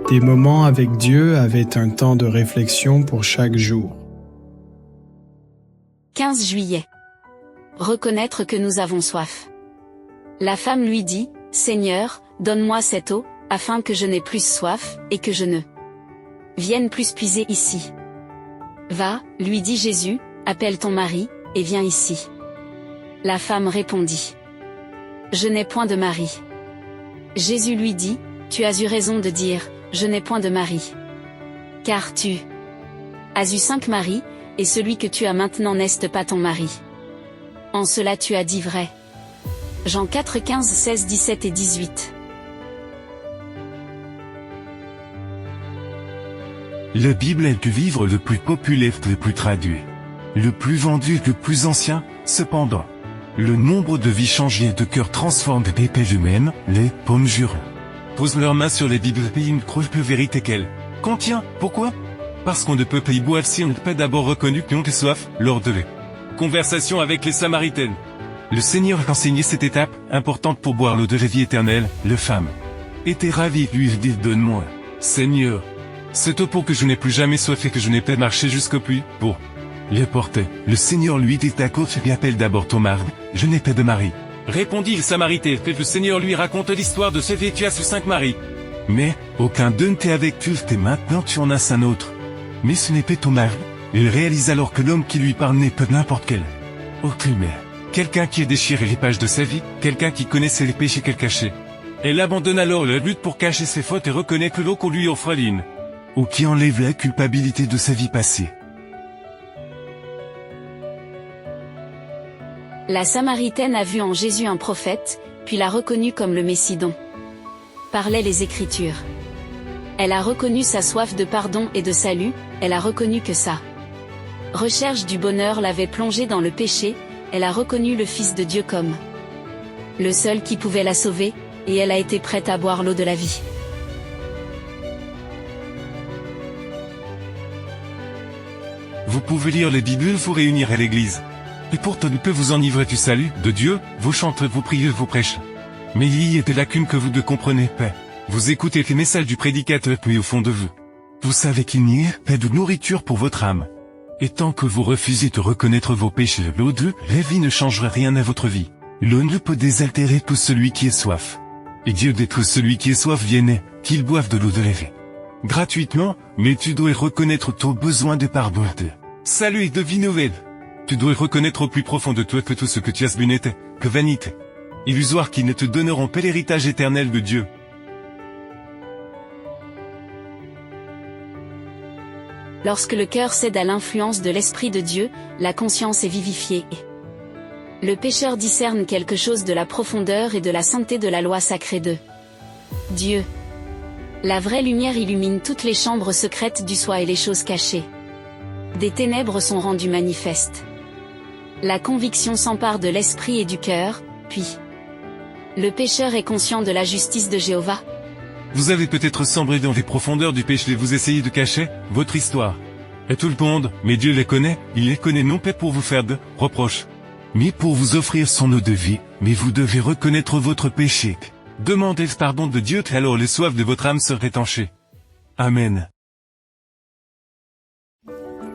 Des moments avec Dieu avaient un temps de réflexion pour chaque jour. 15 juillet. Reconnaître que nous avons soif. La femme lui dit, « Seigneur, donne-moi cette eau, afin que je n'ai plus soif, et que je ne vienne plus puiser ici. » Va, lui dit Jésus, appelle ton mari, et viens ici. La femme répondit, « Je n'ai point de mari. » Jésus lui dit, « Tu as eu raison de dire, je n'ai point de mari. Car tu as eu 5 maris, et celui que tu as maintenant n'est pas ton mari. En cela tu as dit vrai. » Jean 4, 15, 16, 17 et 18. La Bible est le livre le plus populaire, le plus traduit, le plus vendu, le plus ancien. Cependant, le nombre de vies changées et de cœurs transformés des paix humaines, les pommes jurent. Posent leurs mains sur les Bibles et une croche de vérité qu'elle contient. Pourquoi? Parce qu'on ne peut pas y boire si on n'a pas d'abord reconnu qu'ils ont soif, lors de la conversation avec les Samaritaines. Le Seigneur a enseigné cette étape, importante pour boire l'eau de la vie éternelle. La femme était ravie, lui dit, donne-moi, Seigneur, cette eau pour que je n'ai plus jamais soif et que je n'ai pas marché jusqu'au puits, pour les porter. Le Seigneur lui dit, d'accord, tu appelles d'abord ton mari, je n'ai pas de mari. Répondit le Samaritain, et le Seigneur lui raconte l'histoire de ce tu as su 5 maris. Mais, aucun d'eux n'était avec tu, et maintenant tu en as un autre. Mais ce n'est pas ton mari. Il réalise alors que l'homme qui lui parle n'est pas n'importe quel autre humain. Quelqu'un qui a déchiré les pages de sa vie, quelqu'un qui connaissait les péchés qu'elle cachait. Elle abandonne alors la lutte pour cacher ses fautes et reconnaît que l'eau qu'on lui offre l'ine, ou qui enlève la culpabilité de sa vie passée. La Samaritaine a vu en Jésus un prophète, puis l'a reconnu comme le Messie dont parlaient les Écritures. Elle a reconnu sa soif de pardon et de salut, elle a reconnu que sa recherche du bonheur l'avait plongée dans le péché, elle a reconnu le Fils de Dieu comme le seul qui pouvait la sauver, et elle a été prête à boire l'eau de la vie. Vous pouvez lire les Bibles, vous réunir à l'église. Et pourtant ne peut vous enivrer du salut de Dieu, vous chantez, vous priez, vous prêchez. Mais il y a des lacunes que vous ne comprenez pas. Vous écoutez les messages du prédicateur, puis au fond de vous, vous savez qu'il n'y a pas de nourriture pour votre âme. Et tant que vous refusez de reconnaître vos péchés, l'eau de la vie ne changera rien à votre vie. L'eau ne peut désaltérer tout celui qui est soif. Et Dieu dit que celui qui est soif vienne, qu'il boive de l'eau de la vie. Gratuitement, mais tu dois reconnaître ton besoin de pardon, de salut et de vie nouvelle. Tu dois reconnaître au plus profond de toi que tout ce que tu as bu n'était que vanité, illusoire, qui ne te donneront pas l'héritage éternel de Dieu. Lorsque le cœur cède à l'influence de l'Esprit de Dieu, la conscience est vivifiée et le pécheur discerne quelque chose de la profondeur et de la sainteté de la loi sacrée de Dieu. La vraie lumière illumine toutes les chambres secrètes du soi et les choses cachées des ténèbres sont rendues manifestes. La conviction s'empare de l'esprit et du cœur, puis le pécheur est conscient de la justice de Jéhovah. Vous avez peut-être sombré dans les profondeurs du péché et vous essayez de cacher votre histoire. Et tout le monde, mais Dieu les connaît, il les connaît non pas pour vous faire de reproches, mais pour vous offrir son eau de vie, mais vous devez reconnaître votre péché. Demandez le pardon de Dieu, et alors les soifs de votre âme seraient étanchées. Amen.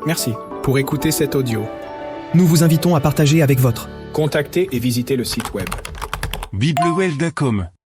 Merci pour écouter cet audio. Nous vous invitons à partager avec votre. Contactez et visitez le site web. biblewell.com